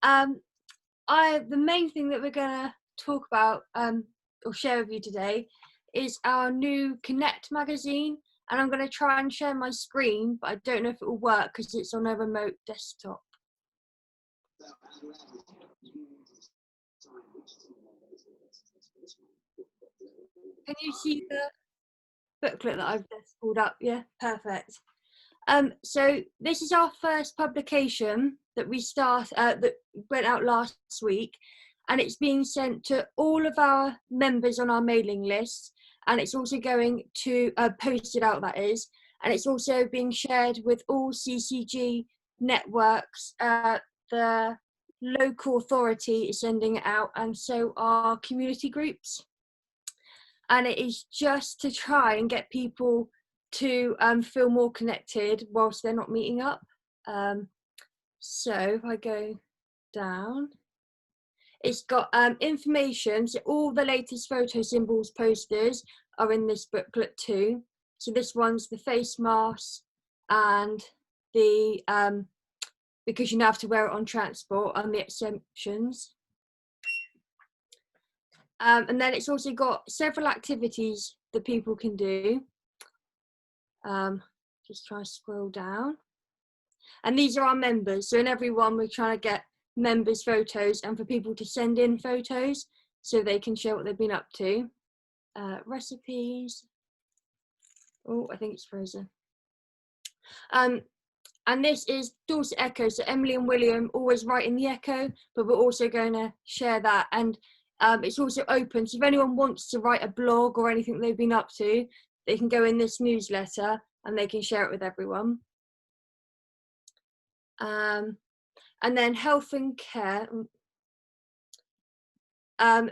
Um, the main thing that we're going to talk about or share with you today is our new Connect magazine, and I'm going to try and share my screen, but I don't know if it will work because it's on a remote desktop. Can you see the booklet that I've just pulled up? Yeah, perfect. So this is our first publication that that went out last week, and it's being sent to all of our members on our mailing list, and it's also going to posted out, that is, and it's also being shared with all CCG networks. The local authority is sending it out, and so are community groups, and it is just to try and get people to feel more connected whilst they're not meeting up. So if I go down, it's got information. So all the latest photo symbols posters are in this booklet too. So this one's the face mask and the because you now have to wear it on transport, and the exemptions. And then it's also got several activities that people can do. Just try to scroll down. And these are our members. So in every one, we're trying to get members' photos and for people to send in photos so they can show what they've been up to. Recipes. Oh, I think it's frozen. And this is Dorset Echo. So Emily and William always write in the Echo, but we're also going to share that. And it's also open. So if anyone wants to write a blog or anything they've been up to, they can go in this newsletter and they can share it with everyone. And then health and care.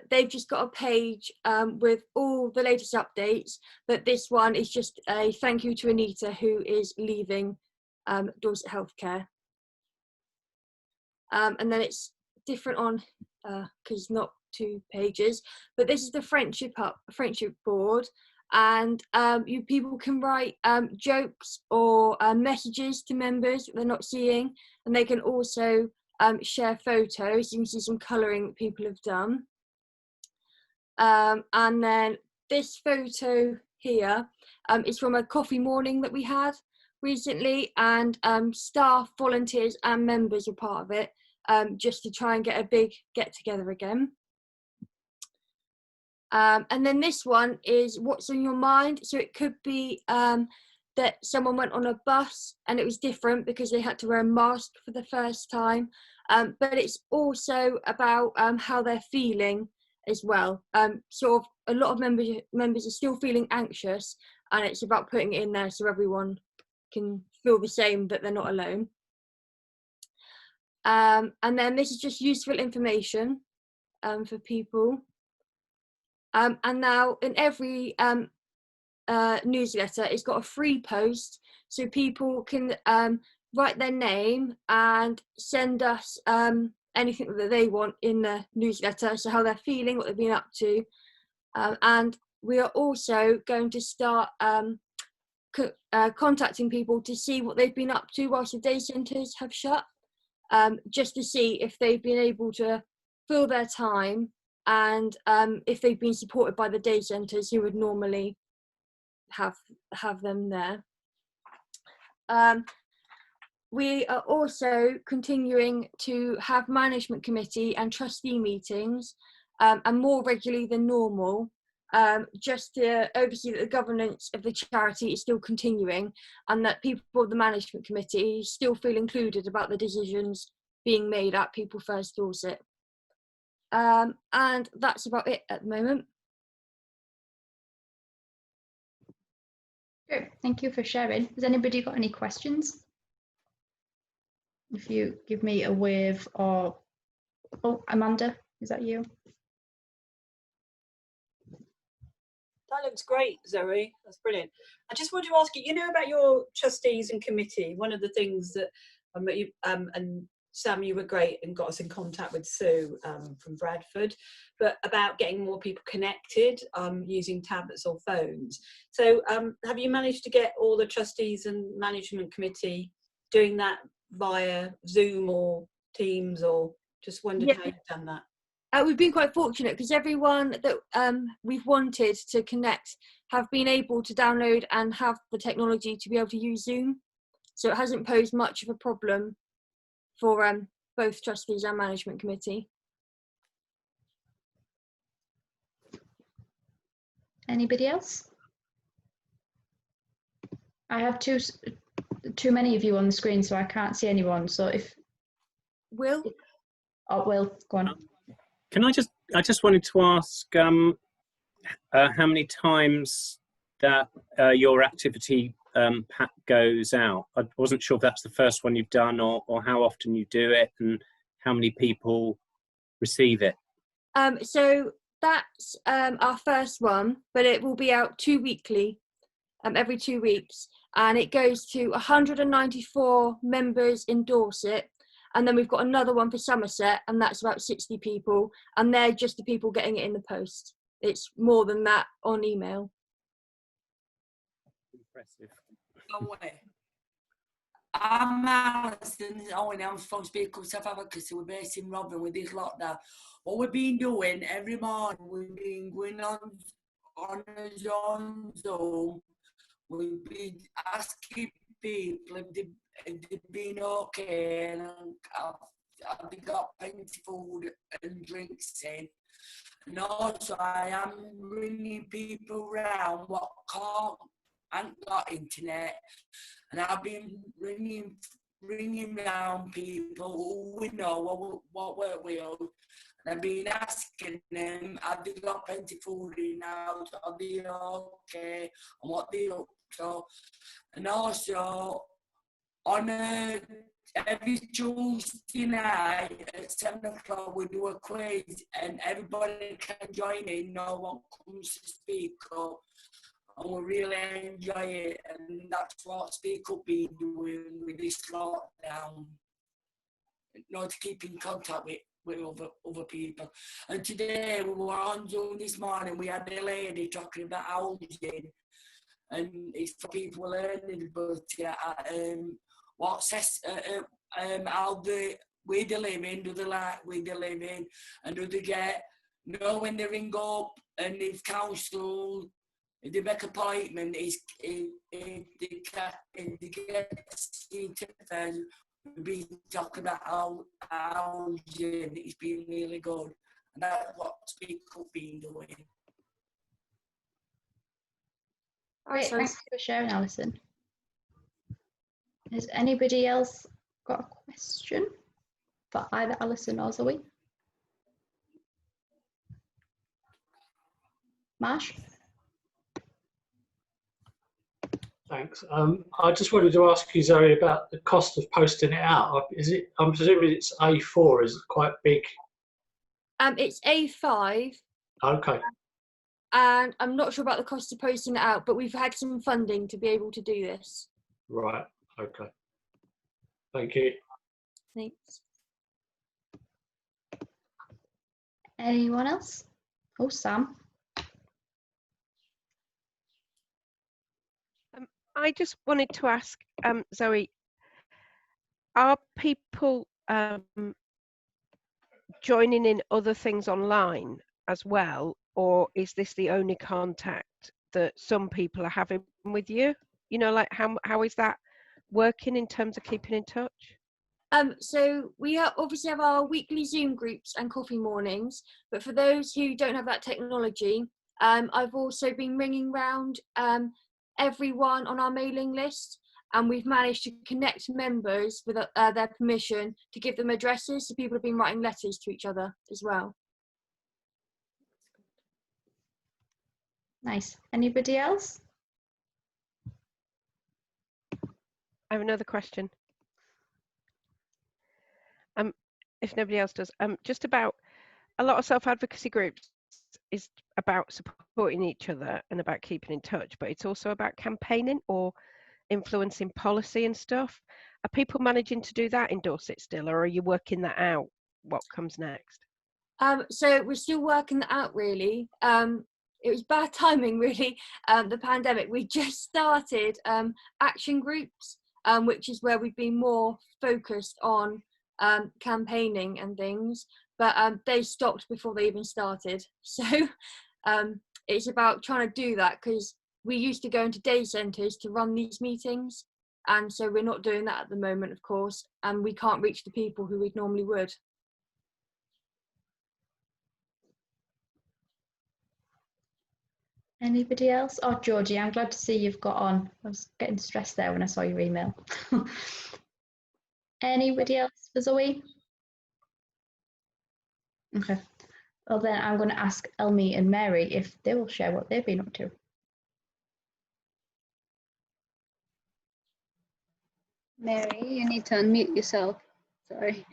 They've just got a page with all the latest updates, but this one is just a thank you to Anita, who is leaving Dorset Healthcare. And then it's different on, because not 2 pages, but this is the friendship board, and people can write jokes or messages to members that they're not seeing, and they can also share photos. You can see some colouring that people have done. And then this photo here is from a coffee morning that we had recently, and staff, volunteers and members were part of it, just to try and get a big get together again. And then this one is what's on your mind. So it could be that someone went on a bus and it was different because they had to wear a mask for the first time, but it's also about how they're feeling as well. Sort of a lot of members are still feeling anxious, and it's about putting it in there so everyone can feel the same, that they're not alone. And then this is just useful information for people. And now in every newsletter, it's got a free post, so people can write their name and send us anything that they want in the newsletter, so how they're feeling, what they've been up to. And we are also going to start contacting people to see what they've been up to whilst the day centres have shut, just to see if they've been able to fill their time, and if they've been supported by the day centres who would normally have them there. We are also continuing to have management committee and trustee meetings, and more regularly than normal, just to oversee that the governance of the charity is still continuing, and that people of the management committee still feel included about the decisions being made at People First Dorset. And that's about it at the moment. Great, thank you for sharing. Has anybody got any questions? If you give me a wave, or oh, Amanda, is that you? That looks great, Zoe. That's brilliant. I just want to ask you, about your trustees and committee. One of the things that and Sam, you were great and got us in contact with Sue from Bradford, but about getting more people connected using tablets or phones. So have you managed to get all the trustees and management committee doing that via Zoom or Teams or Just wondered Yeah. how you've done that. We've been quite fortunate because everyone that we've wanted to connect have been able to download and have the technology to be able to use Zoom. So it hasn't posed much of a problem for both trustees and management committee. Anybody else? I have too many of you on the screen, so I can't see anyone. So if Will? oh, Will, go on. Can I just wanted to ask how many times that your activity pack goes out. I wasn't sure if that's the first one you've done or how often you do it and how many people receive it. So that's our first one, but it will be out 2 weekly, every 2 weeks, and it goes to 194 members endorse it. And then we've got another one for Somerset, and that's about 60 people, and they're just the people getting it in the post. It's more than that on email. Impressive. I'm Alison Owen, I'm from Speak Up Self-Advocacy. We're based in Rotherham with this lockdown. What we've been doing every morning, we've been going on a Zoom. We've been asking people if they've been okay, and have they got plenty of food and drinks in. And also I am ringing people around what haven't got internet, and I've been ringing round people who we know what work we on, and I've been asking them, have they got plenty of food in the house, are they okay, and what they up to. And also on every Tuesday night at 7 o'clock we do a quiz, and everybody can join in, no one comes to speak up. And we really enjoy it, and that's what Speak Up been doing with this lockdown. To keep in contact with other people. And today we were on Zoom this morning, we had a lady talking about housing, and it's for people learning about what says how where they living, do they like where they living, and do they get when they ring up, and if council. If they make an appointment, if they get interference, we've been talking about housing, it's been really good. And that's what Speak Up been doing. Great, thanks for sharing, Alison. Has anybody else got a question for either Alison or Zoe? Marsh? Thanks. I just wanted to ask you, Zoe, about the cost of posting it out. I'm presuming it's A4, is it quite big? It's A5. Okay. And I'm not sure about the cost of posting it out, but we've had some funding to be able to do this. Right. Okay. Thank you. Thanks. Anyone else? Oh, Sam. I just wanted to ask, Zoe, are people joining in other things online as well, or is this the only contact that some people are having with you? Like how is that working in terms of keeping in touch? So we obviously have our weekly Zoom groups and coffee mornings, but for those who don't have that technology, I've also been ringing round everyone on our mailing list, and we've managed to connect members with their permission to give them addresses, so people have been writing letters to each other as well. Nice. Anybody else? I have another question. If nobody else does, just about a lot of self-advocacy groups is about supporting each other and about keeping in touch, but it's also about campaigning or influencing policy and stuff. Are people managing to do that in Dorset still, or are you working that out? What comes next? So we're still working that out, really. It was bad timing, really, the pandemic. We just started action groups, which is where we've been more focused on campaigning and things, but they stopped before they even started. So it's about trying to do that, because we used to go into day centres to run these meetings, and so we're not doing that at the moment, of course, and we can't reach the people who we normally would. Anybody else? Oh, Georgie, I'm glad to see you've got on. I was getting stressed there when I saw your email. Anybody else for Zoe? Okay. Well, then I'm going to ask Elmi and Mary if they will share what they've been up to. Mary, you need to unmute yourself. Sorry.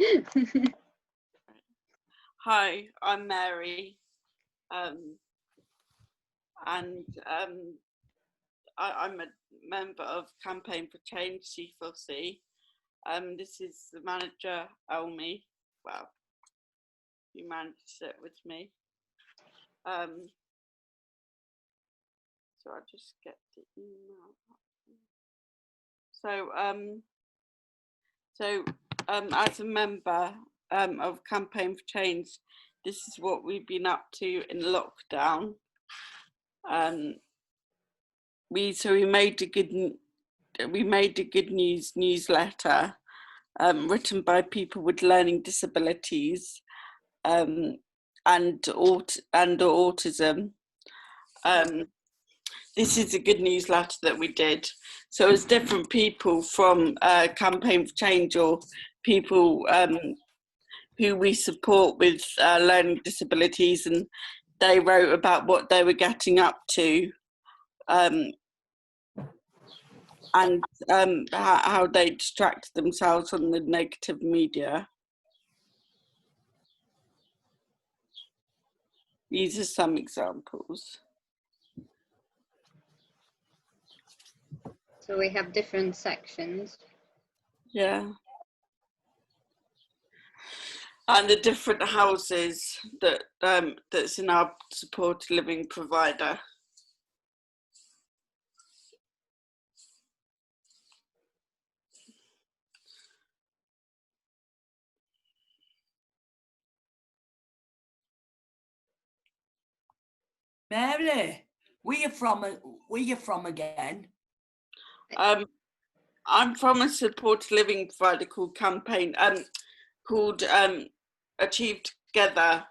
Hi, I'm Mary, I'm a member of Campaign for Change, C4C. This is the manager, Elmi. Well, you managed it with me. So I'll just get the email. So as a member of Campaign for Change, this is what we've been up to in lockdown. We made a good news newsletter written by people with learning disabilities and autism. This is a good newsletter that we did. So it's different people from Campaign for Change, or people who we support with learning disabilities, and they wrote about what they were getting up to, and how they distracted themselves from the negative media. These are some examples. So we have different sections. Yeah. And the different houses that that's in our supported living provider. Mary, where you from again? I'm from a supported living provider called Achieve Together,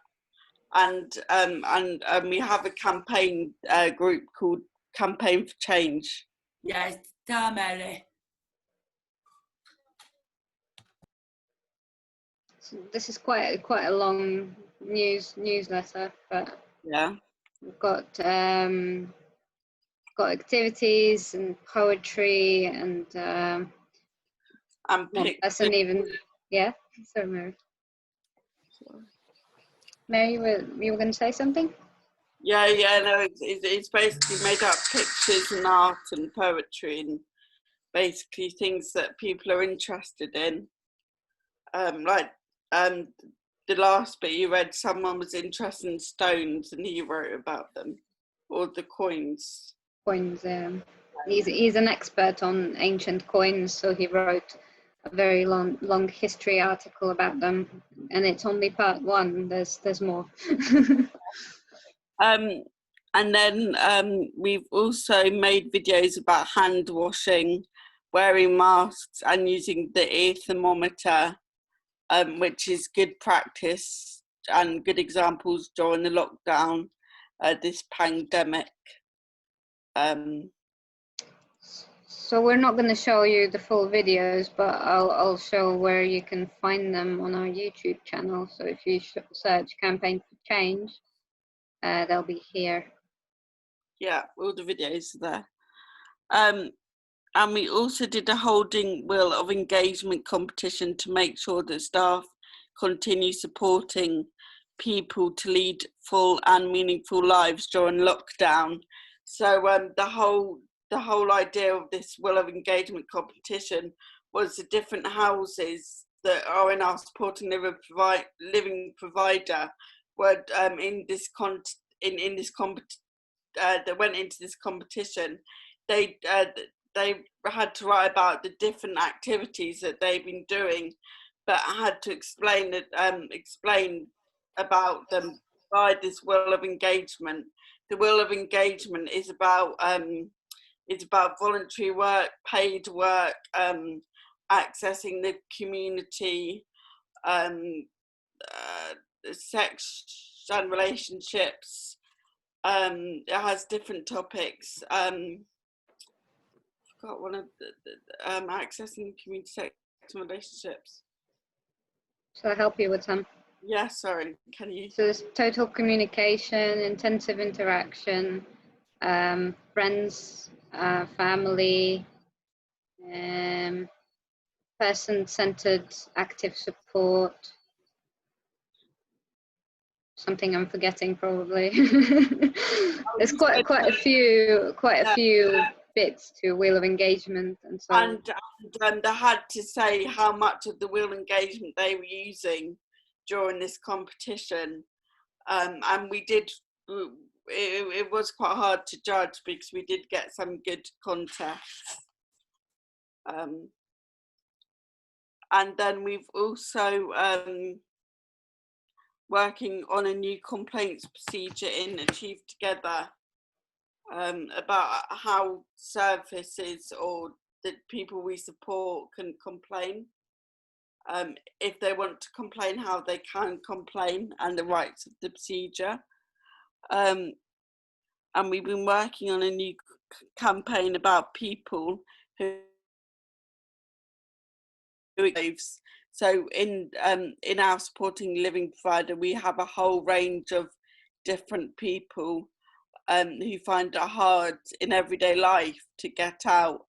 and we have a campaign group called Campaign for Change. Yes, tell Mary. So this is quite a long newsletter, but Yeah. we've got activities and poetry and pictures. even Sorry, Mary. Mary, you were going to say something? Yeah, no, it's basically made up pictures and art and poetry and basically things that people are interested in. The last bit you read, someone was interested in stones and he wrote about them, or the coins. Coins. He's an expert on ancient coins, so he wrote a very long history article about them, and it's only part one. There's more. And then we've also made videos about hand washing, wearing masks, and using the ear thermometer, which is good practice and good examples during the lockdown, this pandemic. So we're not going to show you the full videos, but I'll show where you can find them on our YouTube channel. So if you search Campaign for Change, they'll be here. Yeah, all the videos are there. And we also did a holding wheel of engagement competition to make sure that staff continue supporting people to lead full and meaningful lives during lockdown. So the whole idea of this wheel of engagement competition was the different houses that are in our supporting living provider were that went into this competition. They had to write about the different activities that they've been doing but I had to explain about them by this will of engagement. The will of engagement is about voluntary work, paid work, accessing the community, sex and relationships. It has different topics. Got one of the accessing community, sex and relationships. Shall I help you with some? Yeah, sorry, can you? So there's total communication, intensive interaction, friends, family, person-centered active support. Something I'm forgetting probably. There's quite a few bits to wheel of engagement, and so. And they had to say how much of the wheel engagement they were using during this competition, and we did. It was quite hard to judge because we did get some good contests. And then we've also working on a new complaints procedure in Achieve Together, about how services or the people we support can complain. If they want to complain, how they can complain, and the rights of the procedure. And we've been working on a new campaign about people who lives. So in our supporting living provider, we have a whole range of different people who find it hard in everyday life to get out.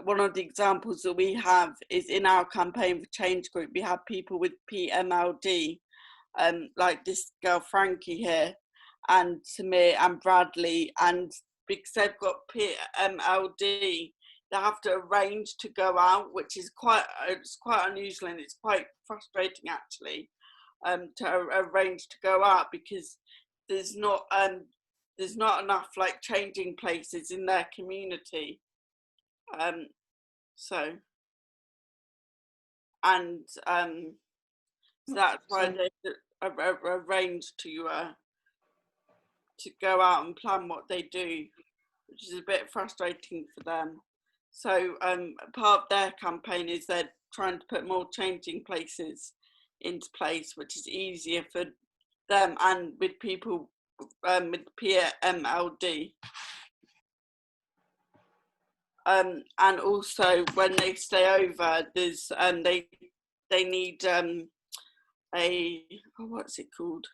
One of the examples that we have is in our campaign for change group, we have people with PMLD, like this girl Frankie here, and Samir and Bradley, and because they've got PMLD, they have to arrange to go out, which is quite unusual, and it's quite frustrating actually, to arrange to go out because there's not enough like changing places in their community. So that's why they arrange to go out and plan what they do, which is a bit frustrating for them. So part of their campaign is they're trying to put more changing places into place, which is easier for them and with people with PMLD. And also when they stay over, there's they need what's it called?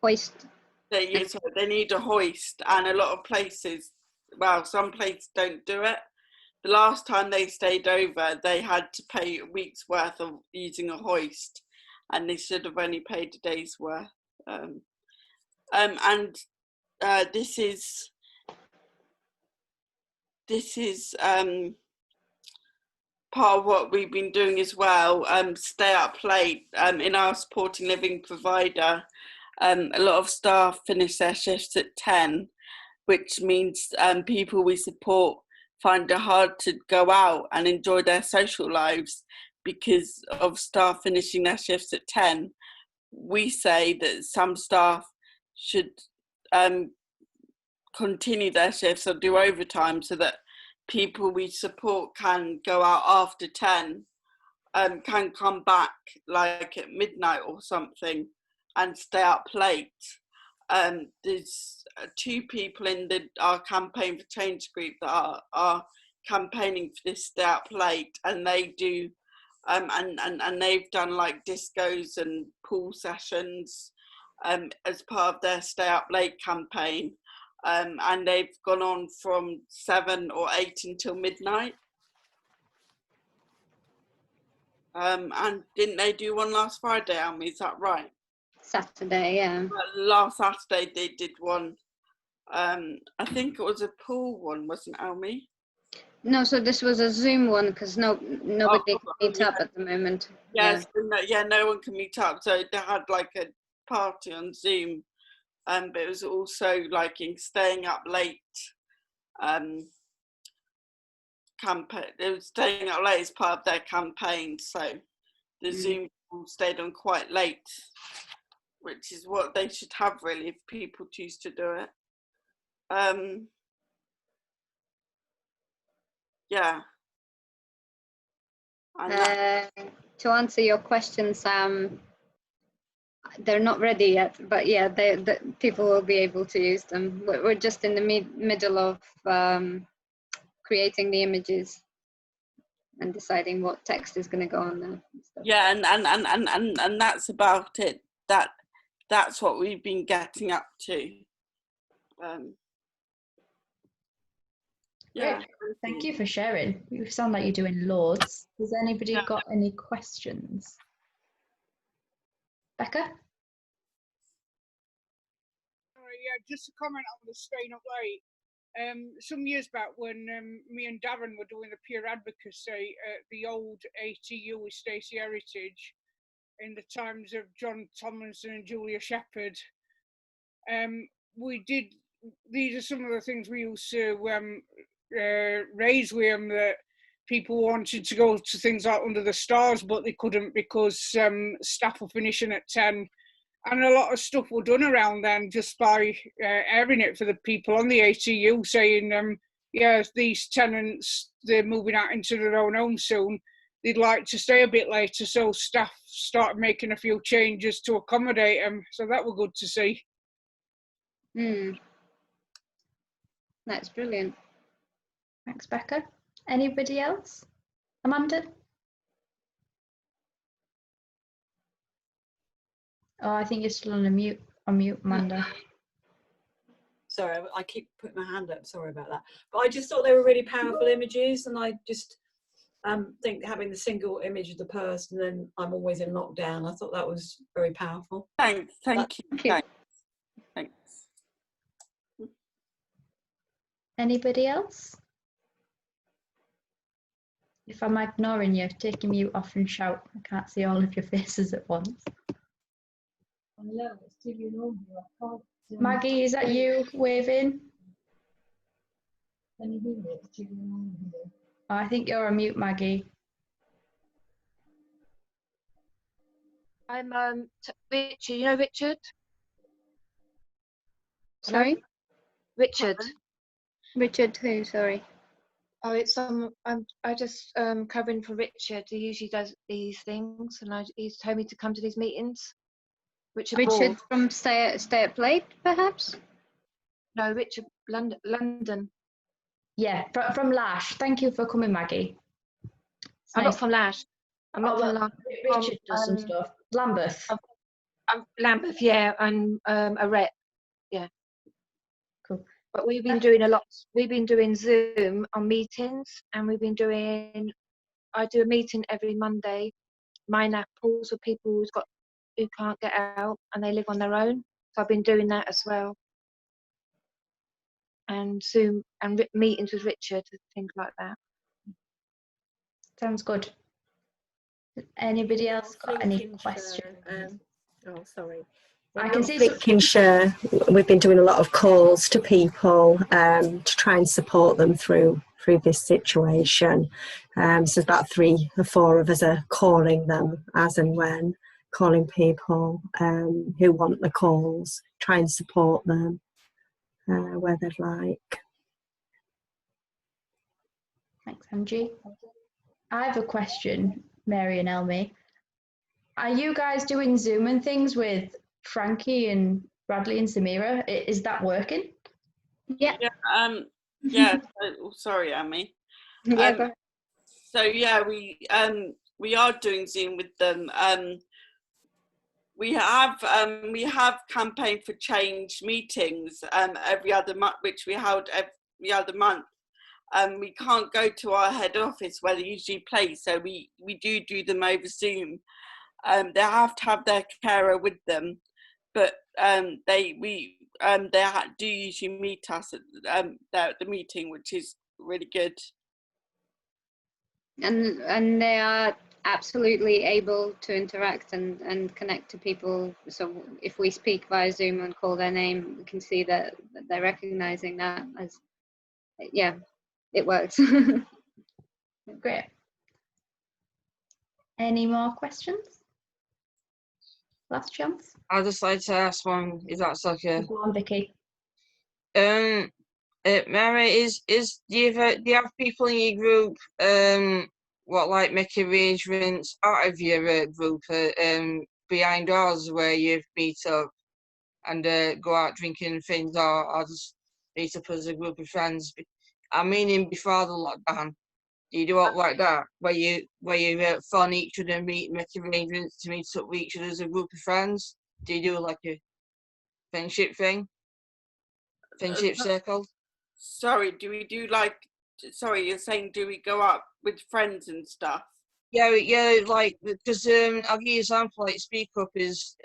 Hoist. They need a hoist, and a lot of places, well, some places don't do it. The last time they stayed over, they had to pay a week's worth of using a hoist, and they should have only paid a day's worth. This is part of what we've been doing as well. Stay up late in our supporting living provider. A lot of staff finish their shifts at 10, which means people we support find it hard to go out and enjoy their social lives because of staff finishing their shifts at 10. We say that some staff should continue their shifts or do overtime so that people we support can go out after 10, can come back like at midnight or something and stay up late. There's 2 people in our campaign for change group that are campaigning for this stay up late, and they do and they've done like discos and pool sessions as part of their stay up late campaign, and they've gone on from 7 or 8 until midnight. And didn't they do one last Friday, Almy? Is that right? Saturday, yeah. Last Saturday they did one. I think it was a pool one, wasn't it, Almy? No, so this was a Zoom one because nobody can meet up at the moment. Yes, no one can meet up. So they had like a party on Zoom, but it was also like in staying up late. Campaign. They were staying up late as part of their campaign. So the Zoom call stayed on quite late, which is what they should have really if people choose to do it. Yeah. To answer your question, Sam, they're not ready yet, but yeah, the people will be able to use them. We're just in the middle of creating the images and deciding what text is going to go on there. Yeah, and that's about it. That's what we've been getting up to. Yeah. Great. Thank you for sharing. You sound like you're doing loads. Has anybody got any questions? Becca? Yeah, just a comment on the staying up late. Some years back when me and Darren were doing the peer advocacy at the old ATU with Stacey Heritage in the times of John Tomlinson and Julia Shepherd, these are some of the things we used to raise with them, that people wanted to go to things like Under the Stars, but they couldn't because staff were finishing at 10. And a lot of stuff were done around then just by airing it for the people on the ATU, saying, yeah, these tenants, they're moving out into their own home soon. They'd like to stay a bit later. So staff started making a few changes to accommodate them. So that was good to see. That's brilliant. Thanks, Becca. Anybody else? Amanda? Oh, I think you're still on mute, Amanda. Sorry, I keep putting my hand up. Sorry about that. But I just thought they were really powerful images, and I just think having the single image of the person, and I'm always in lockdown. I thought that was very powerful. Thank you. Thanks. Anybody else? If I'm ignoring you, take your mute off and shout. I can't see all of your faces at once. Maggie, is that you waving? Oh, I think you're on mute, Maggie. I'm Richard. You know Richard? Sorry? Hello? Richard. Richard who, sorry? Oh, it's I just covering for Richard. He usually does these things, and he's told me to come to these meetings. Richard from Stay Up Late, perhaps? No, Richard, London. Yeah, from Lash. Thank you for coming, Maggie. I'm not from Lash. I'm not from Lash. Richard does some stuff. Lambeth. I'm Lambeth, yeah, and a rep, yeah. Cool. But we've been doing a lot. We've been doing Zoom on meetings, and we've been doing. I do a meeting every Monday. Mine apples for people who can't get out and they live on their own. So I've been doing that as well. And Zoom and meetings with Richard, things like that. Sounds good. Anybody else got any questions? Oh, sorry. I can see Lincolnshire, we've been doing a lot of calls to people to try and support them through this situation. So about 3 or 4 of us are calling them as and when, calling people who want the calls, try and support them where they'd like. Thanks, Angie. I have a question, Mary and Elmi. Are you guys doing Zoom and things with Frankie and Bradley and Samira? Is that working? Yeah. Yeah. Sorry, Amy. Yeah. So yeah, we are doing Zoom with them. We have campaign for change meetings every other month, which we held every other month. We can't go to our head office where they usually play, so we do them over Zoom. They have to have their carer with them, but they do usually meet us at the meeting, which is really good. And they are absolutely able to interact and connect to people. So if we speak via Zoom and call their name, we can see that they're recognizing that as, yeah, it works. Great. Any more questions? Last chance. I'd just like to ask one, if that's okay. Go on, Vicky. Mary, do you have people in your group what like make arrangements out of your group behind doors where you meet up and go out drinking and things, or just meet up as a group of friends? I mean, before the lockdown, do you do it like that, where you phone each other and make arrangements to meet up with each other as a group of friends? Do you do like a friendship thing, friendship circle? Sorry, do we do like? Sorry, you're saying do we go out with friends and stuff? Yeah, like because I'll give you an example. Like Speak Up is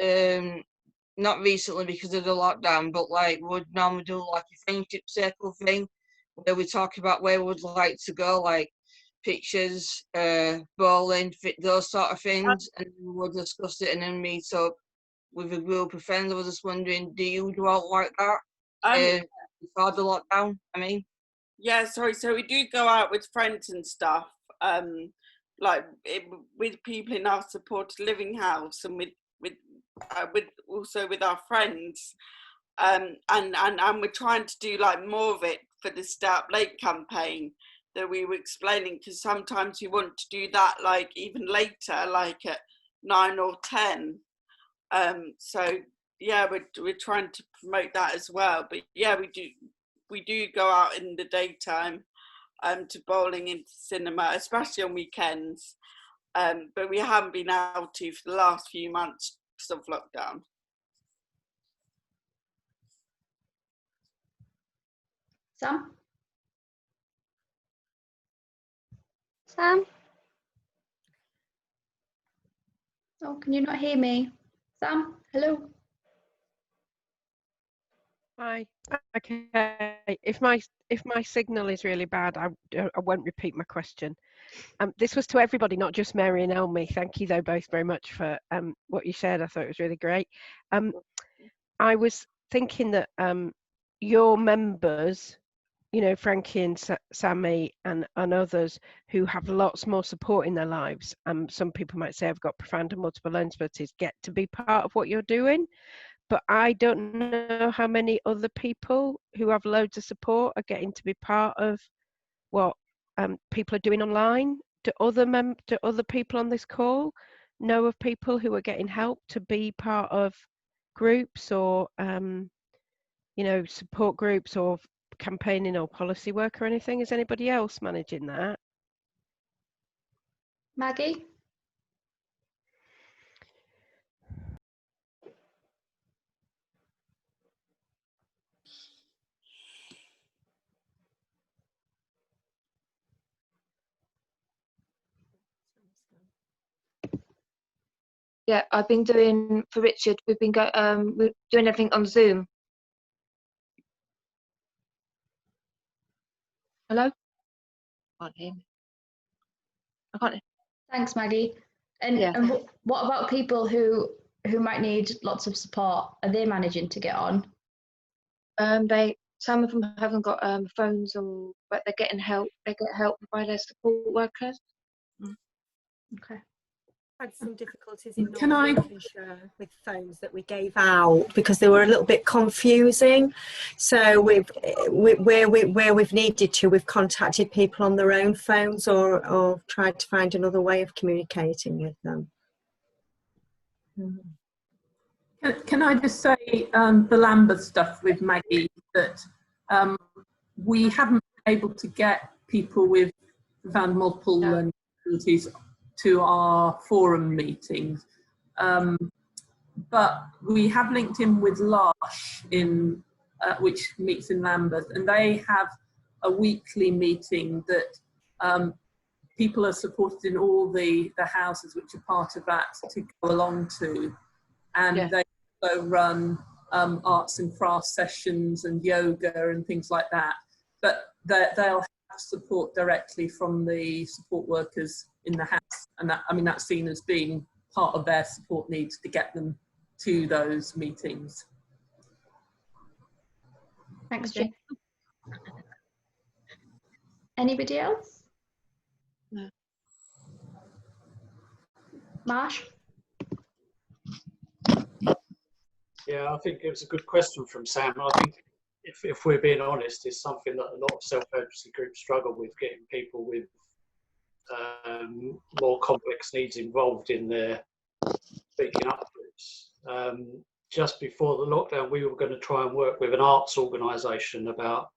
not recently because of the lockdown, but like would normally do like a friendship circle thing where we talk about where we'd like to go, like pictures, bowling, those sort of things, and we'll discuss it and then meet up with a group of friends. I was just wondering, do you do all like that before the lockdown? I mean, yeah, sorry. So we do go out with friends and stuff, like with people in our supported living house, and with also with our friends, and we're trying to do like more of it for the Stay Up Late campaign that we were explaining, because sometimes we want to do that like even later, like at 9 or 10. So yeah, we're trying to promote that as well. But yeah, we do go out in the daytime to bowling, into cinema, especially on weekends. But we haven't been able to for the last few months because of lockdown. Sam? Sam? Oh, can you not hear me? Sam, hello? Hi. Okay. If my signal is really bad, I won't repeat my question. This was to everybody, not just Mary and Elmi. Thank you, though, both very much for what you said. I thought it was really great. I was thinking that your members, you know, Frankie and Sammy and others who have lots more support in their lives, some people might say I've got profound and multiple learning disabilities, get to be part of what you're doing. But I don't know how many other people who have loads of support are getting to be part of what people are doing online. Do other people on this call know of people who are getting help to be part of groups or you know, support groups or campaigning or policy work or anything? Is anybody else managing that? Maggie? Yeah, I've been doing for Richard. We're doing everything on Zoom. Hello? Can't hear me. I can't. Thanks, Maggie. And, Yeah. and what about people who might need lots of support? Are they managing to get on? Some of them haven't got phones, but they're getting help. They get help by their support workers. Okay. Had some difficulties in Lincolnshire with phones that we gave out because they were a little bit confusing. So where we've needed to, we've contacted people on their own phones or tried to find another way of communicating with them. Can I just say the Lambeth stuff with Maggie, that we haven't been able to get people with profound multiple learning disabilities to our forum meetings, but we have linked in with Lush which meets in Lambeth, and they have a weekly meeting that people are supported in all the houses which are part of that to go along to, and they also run arts and crafts sessions and yoga and things like that, but they'll have support directly from the support workers in the house, and that, I mean, that's seen as being part of their support needs to get them to those meetings. Thanks, Jane. Anybody else? No. Marsh? Yeah, I think it was a good question from Sam. I think if we're being honest, it's something that a lot of self-advocacy groups struggle with, getting people with more complex needs involved in their speaking up groups. Just before the lockdown, we were going to try and work with an arts organisation about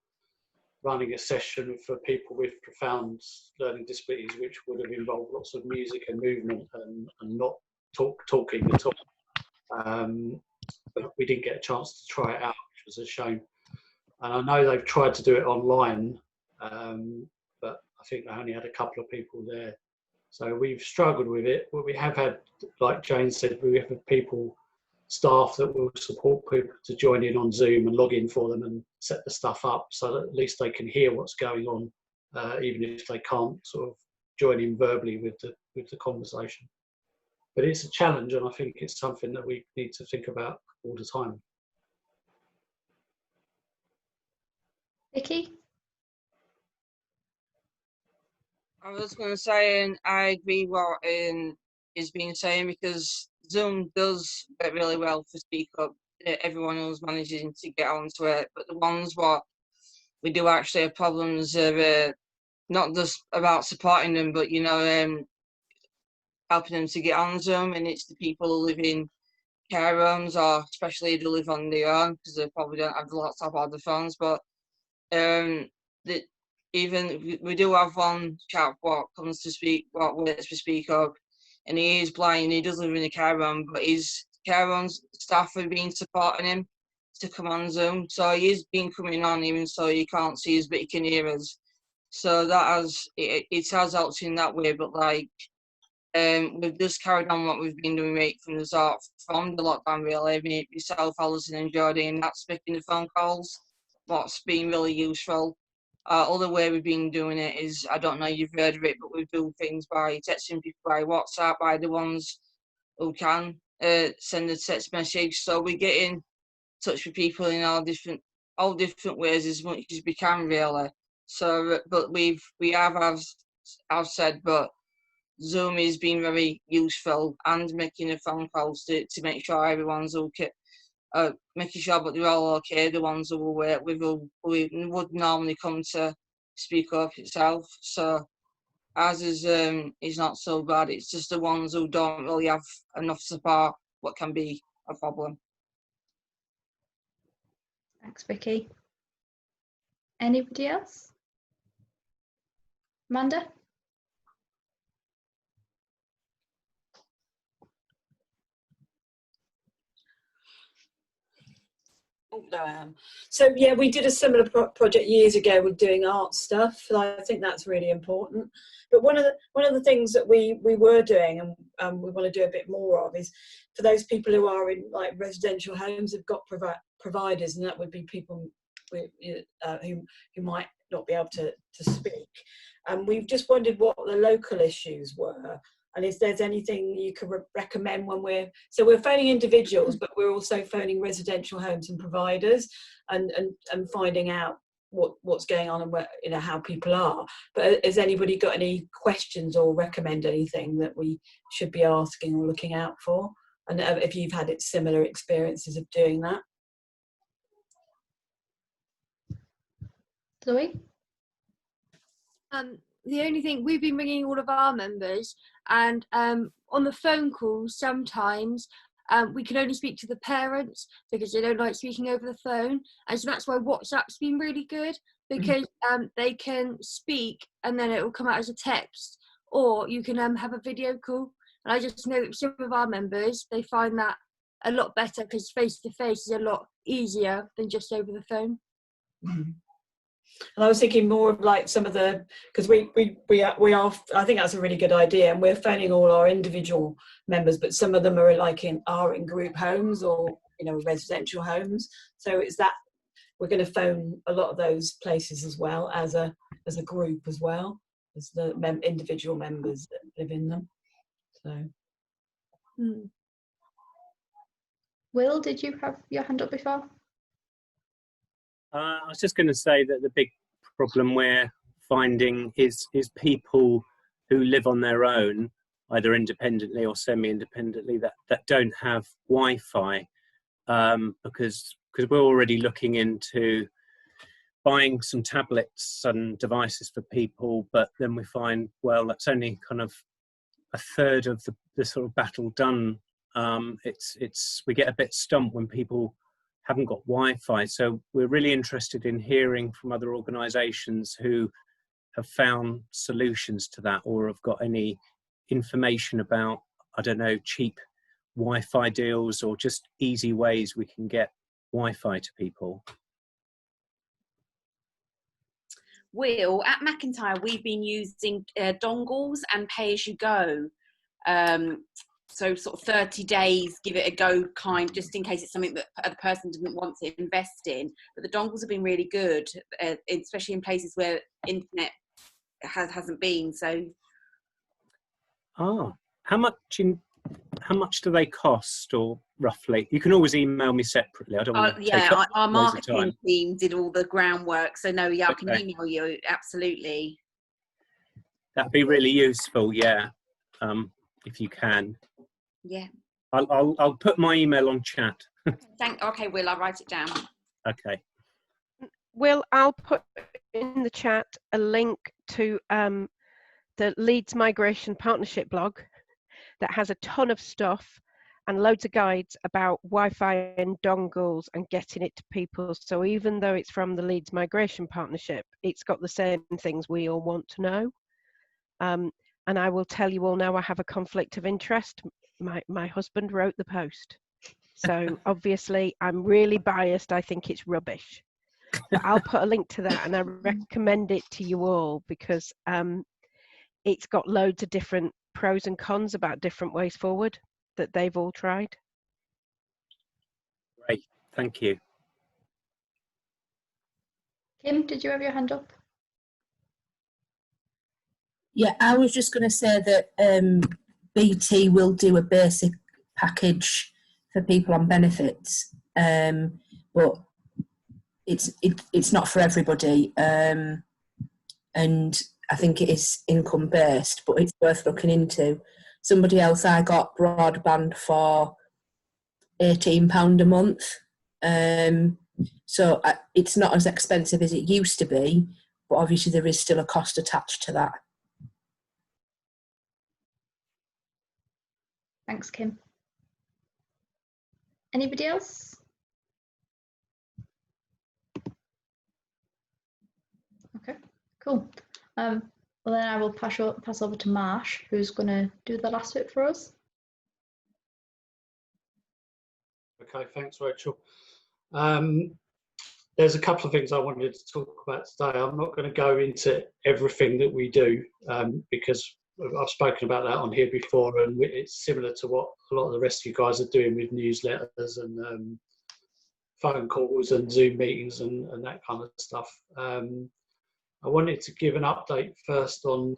running a session for people with profound learning disabilities, which would have involved lots of music and movement and not talking at all. But we didn't get a chance to try it out, which was a shame. And I know they've tried to do it online, but I think they only had a couple of people there. So we've struggled with it. But we have had, like Jane said, we have had people, staff that will support people to join in on Zoom and log in for them and set the stuff up so that at least they can hear what's going on, even if they can't sort of join in verbally with the conversation. But it's a challenge, and I think it's something that we need to think about all the time. Vicky? I was going to say, and I agree what is being saying, because Zoom does work really well for Speak Up. Everyone who's managing to get onto it, but the ones what we do actually have problems are not just about supporting them, but helping them to get on Zoom, and it's the people who live in care homes, or especially if they live on their own, because they probably don't have the laptop or the phones. But that even we do have one chap what comes to speak, what works for Speak Up, and he is blind. He does live in a care home, but his care home staff have been supporting him to come on Zoom. So he is been coming on, even so he can't see us, but he can hear us. So that has it has helped in that way. But we've just carried on what we've been doing right from the start, from the lockdown really. Me, myself, Alison and Jodie, and that's making the phone calls. What's been really useful. Other way we've been doing it is, I don't know if you've heard of it, but we do things by texting people by WhatsApp, by the ones who can send a text message. So we get in touch with people in all different ways as much as we can really. So, but we have, as I've said, but Zoom has been very useful, and making the phone calls to make sure everyone's okay. Making sure that they're all okay, the ones who we work with who would normally come to Speak Up itself. So ours is not so bad. It's just the ones who don't really have enough support what can be a problem. Thanks, Vicky. Anybody else? Amanda? Oh, there I am. So yeah, we did a similar project years ago with doing art stuff. And I think that's really important. But one of the things that we were doing, and we want to do a bit more of, is for those people who are in like residential homes, have got providers, and that would be people who might not be able to speak. And we've just wondered what the local issues were, and if there's anything you could recommend when we're phoning individuals, but we're also phoning residential homes and providers, and finding out what's going on and where, how people are. But has anybody got any questions or recommend anything that we should be asking or looking out for? And if you've had similar experiences of doing that. Zoe? The only thing, we've been ringing all of our members, and on the phone calls sometimes we can only speak to the parents because they don't like speaking over the phone, and so that's why WhatsApp's been really good, because they can speak and then it will come out as a text, or you can have a video call. And I just know that some of our members, they find that a lot better because face to face is a lot easier than just over the phone. Mm-hmm. And I was thinking more of like some of because we are, I think that's a really good idea, and we're phoning all our individual members, but some of them are in group homes or residential homes. So it's that we're going to phone a lot of those places as well as a group as well as the individual members that live in them. So. Will, did you have your hand up before? I was just going to say that the big problem we're finding is people who live on their own either independently or semi-independently, that don't have Wi-Fi, because we're already looking into buying some tablets and devices for people, but then we find, well, that's only kind of a third of the sort of battle done. We get a bit stumped when people haven't got Wi-Fi. So we're really interested in hearing from other organisations who have found solutions to that, or have got any information about, I don't know, cheap Wi-Fi deals or just easy ways we can get Wi-Fi to people. Will, at McIntyre, we've been using dongles and pay-as-you-go. So sort of 30 days, give it a go kind, just in case it's something that the person didn't want to invest in. But the dongles have been really good, especially in places where internet hasn't been. So, how much do they cost, or roughly? You can always email me separately. I don't want to take up our loads of marketing time. team did all the groundwork. So no, yeah, I can Okay. email you, absolutely. That'd be really useful, yeah, if you can. Yeah. I'll put my email on chat. Okay, Will, I'll write it down. Okay. Will, I'll put in the chat a link to the Leeds Migration Partnership blog that has a ton of stuff and loads of guides about Wi-Fi and dongles and getting it to people. So even though it's from the Leeds Migration Partnership, it's got the same things we all want to know. And I will tell you all now, I have a conflict of interest. My husband wrote the post. So obviously I'm really biased. I think it's rubbish. But I'll put a link to that, and I recommend it to you all because it's got loads of different pros and cons about different ways forward that they've all tried. Great, thank you. Kim, did you have your hand up? Yeah, I was just going to say that BT will do a basic package for people on benefits, but it's not for everybody, and I think it is income based, but it's worth looking into. Somebody else, I got broadband for £18 a month, so it's not as expensive as it used to be, but obviously there is still a cost attached to that. Thanks, Kim. Anybody else? Okay, cool. Well, then I will pass over to Marsh, who's going to do the last bit for us. Okay, thanks, Rachel. There's a couple of things I wanted to talk about today. I'm not going to go into everything that we do because I've spoken about that on here before, and it's similar to what a lot of the rest of you guys are doing with newsletters and phone calls and Zoom meetings and that kind of stuff. I wanted to give an update first on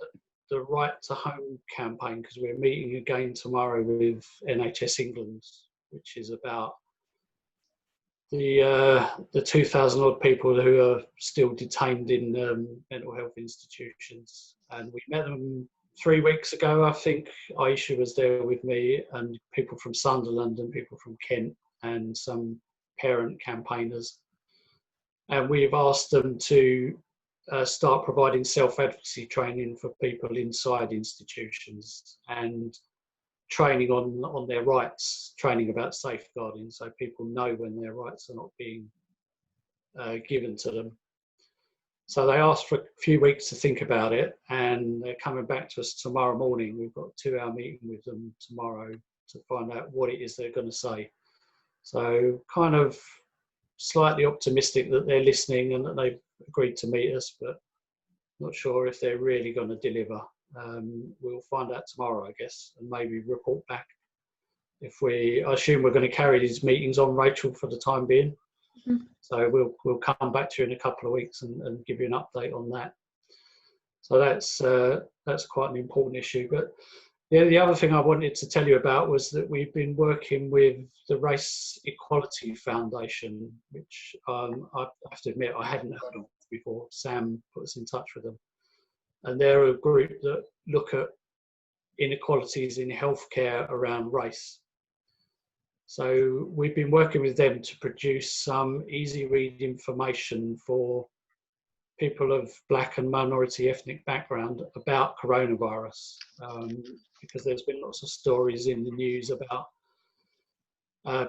the Right to Home campaign, because we're meeting again tomorrow with NHS England, which is about the 2,000 odd people who are still detained in mental health institutions. And we met them 3 weeks ago. I think Aisha was there with me, and people from Sunderland and people from Kent and some parent campaigners. And we've asked them to start providing self-advocacy training for people inside institutions and training on their rights, training about safeguarding, so people know when their rights are not being given to them. So they asked for a few weeks to think about it, and they're coming back to us tomorrow morning. We've got a 2-hour meeting with them tomorrow to find out what it is they're going to say. So kind of slightly optimistic that they're listening and that they've agreed to meet us, but not sure if they're really going to deliver. We'll find out tomorrow, I guess, and maybe report back. I assume we're going to carry these meetings on, Rachel, for the time being. Mm-hmm. So we'll come back to you in a couple of weeks and give you an update on that. So that's quite an important issue. But the other thing I wanted to tell you about was that we've been working with the Race Equality Foundation, which I have to admit I hadn't heard of before. Sam put us in touch with them. And they're a group that look at inequalities in healthcare around race. So we've been working with them to produce some easy read information for people of Black and minority ethnic background about coronavirus, because there's been lots of stories in the news about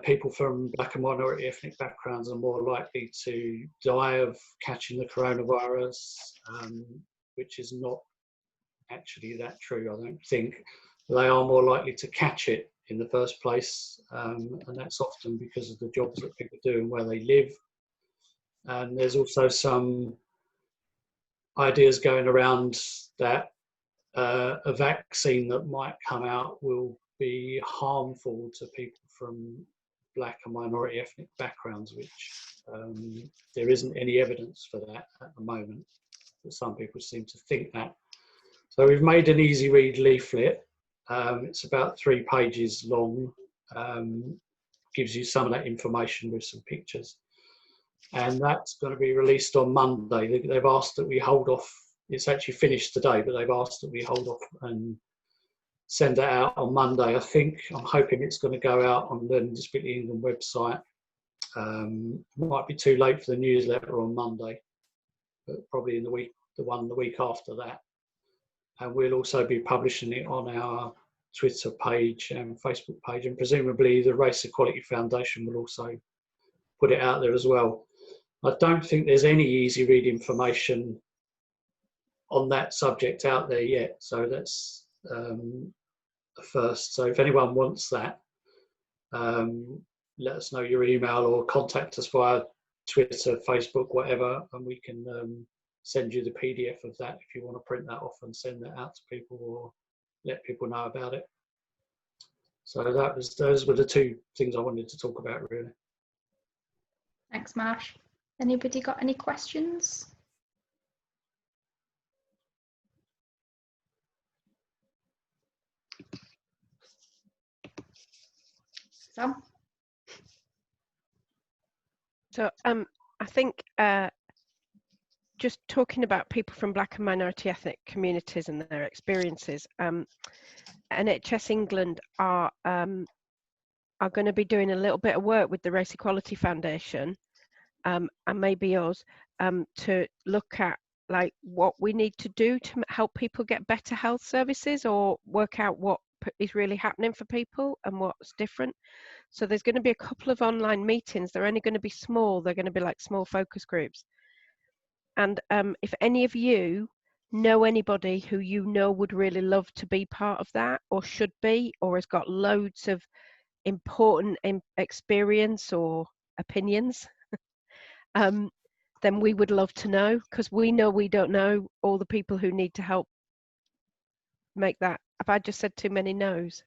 people from Black and minority ethnic backgrounds are more likely to die of catching the coronavirus, which is not actually that true, I don't think. They are more likely to catch it in the first place, and that's often because of the jobs that people do and where they live. And there's also some ideas going around that a vaccine that might come out will be harmful to people from Black and minority ethnic backgrounds, which there isn't any evidence for that at the moment, but some people seem to think that. So we've made an easy read leaflet. It's about 3 pages long, gives you some of that information with some pictures. And that's going to be released on Monday. They've asked that we hold off. It's actually finished today, but they've asked that we hold off and send it out on Monday. I'm hoping it's going to go out on the Learning Disability England website. It might be too late for the newsletter on Monday, but probably in the week after that. And we'll also be publishing it on our Twitter page and Facebook page, and presumably the Race Equality Foundation will also put it out there as well. I don't think there's any easy read information on that subject out there yet, so that's a first. So if anyone wants that, let us know your email or contact us via Twitter, Facebook, whatever, and we can send you the PDF of that if you want to print that off and send that out to people or let people know about it. So those were the 2 things I wanted to talk about, really. Thanks, Marsh. Anybody got any questions? Sam? So I think just talking about people from Black and minority ethnic communities and their experiences, NHS England are going to be doing a little bit of work with the Race Equality Foundation and maybe us to look at like what we need to do to help people get better health services or work out what is really happening for people and what's different. So there's going to be a couple of online meetings. They're only going to be small. They're going to be like small focus groups. And if any of you know anybody who you know would really love to be part of that or should be or has got loads of important experience or opinions, then we would love to know, because we know we don't know all the people who need to help make that. Have I just said too many no's?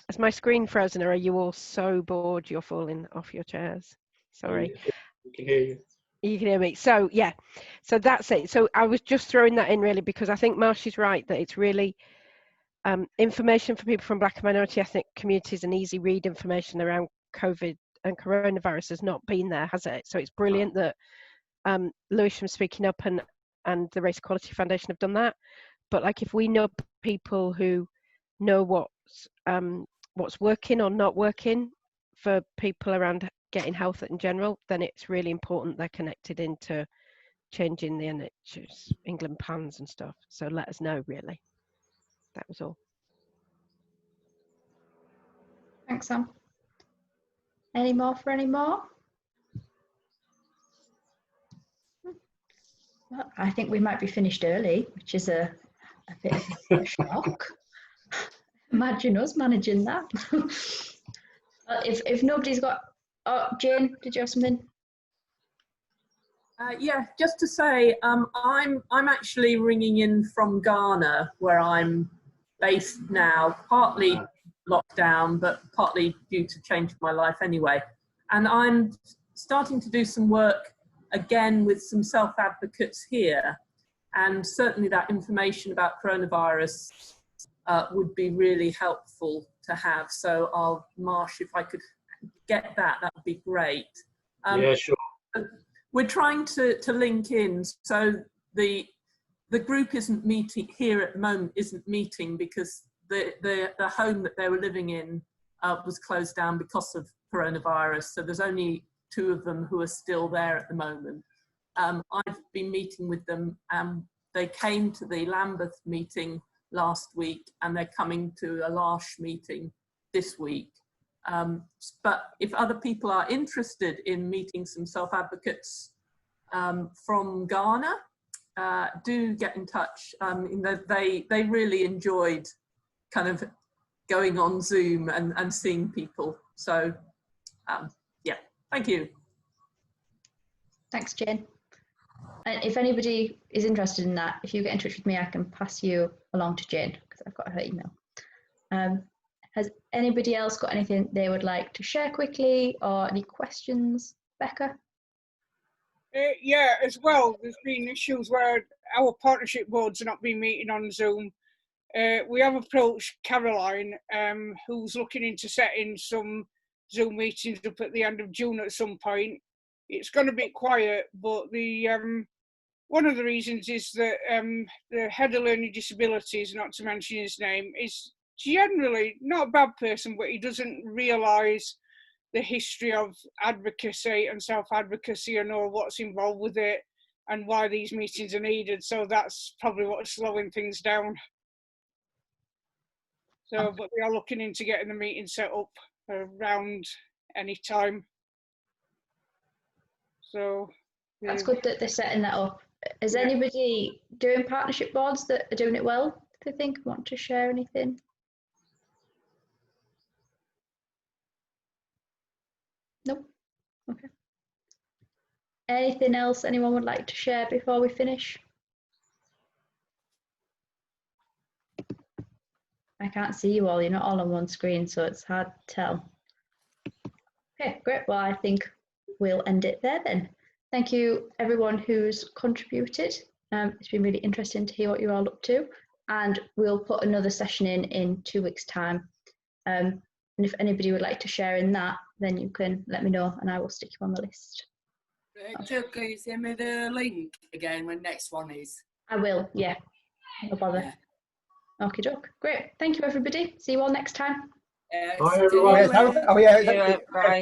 Is my screen frozen, or are you all so bored you're falling off your chairs? Sorry. We can hear you. You can hear me. So yeah, so that's it. So I was just throwing that in really because I think Marshy's right that it's really information for people from Black and minority ethnic communities and easy read information around COVID and coronavirus has not been there, has it? So it's brilliant that Lewisham Speaking Up and the Race Equality Foundation have done that. But like if we know people who know what's working or not working for people around getting health in general, then it's really important they're connected into changing the NHS England plans and stuff. So let us know, really. That was all. Thanks, Sam. Any more for any more? Well, I think we might be finished early, which is a bit of a shock. Imagine us managing that. If nobody's got, oh, Jane, did you have something? Yeah, just to say, I'm actually ringing in from Ghana, where I'm based now, partly lockdown, but partly due to change my life anyway. And I'm starting to do some work again with some self-advocates here. And certainly that information about coronavirus would be really helpful to have. So Marsh, if I could get that would be great. Yeah, sure. We're trying to link in. So the the group isn't meeting here at the moment, isn't meeting because the home that they were living in was closed down because of coronavirus. So there's only 2 of them who are still there at the moment. I've been meeting with them, and they came to the Lambeth meeting last week, and they're coming to a Larsh meeting this week. But if other people are interested in meeting some self-advocates from Ghana, do get in touch. They really enjoyed kind of going on Zoom and seeing people. So yeah, thank you. Thanks, Jane. And if anybody is interested in that, if you get in touch with me, I can pass you along to Jane because I've got her email. Has anybody else got anything they would like to share quickly, or any questions? Becca? Yeah, as well, there's been issues where our partnership boards have not been meeting on Zoom. We have approached Caroline, who's looking into setting some Zoom meetings up at the end of June at some point. It's going to be quiet, but the one of the reasons is that the head of learning disabilities, not to mention his name, is generally not a bad person, but he doesn't realise the history of advocacy and self-advocacy and all what's involved with it and why these meetings are needed. So that's probably what's slowing things down. So, but we are looking into getting the meeting set up around any time. So that's good that they're setting that up. Is anybody doing partnership boards that are doing it well, do you think? Want to share anything? Nope. Okay. Anything else anyone would like to share before we finish? I can't see you all. You're not all on one screen, so it's hard to tell. Okay, great. Well, I think we'll end it there then. Thank you, everyone who's contributed. It's been really interesting to hear what you're all up to. And we'll put another session in 2 weeks' time. And if anybody would like to share in that, then you can let me know and I will stick you on the list. Can you send me the link again when next one is? I will, yeah. No bother. Yeah. Okie doke. Great. Thank you, everybody. See you all next time. Bye, everyone. Bye.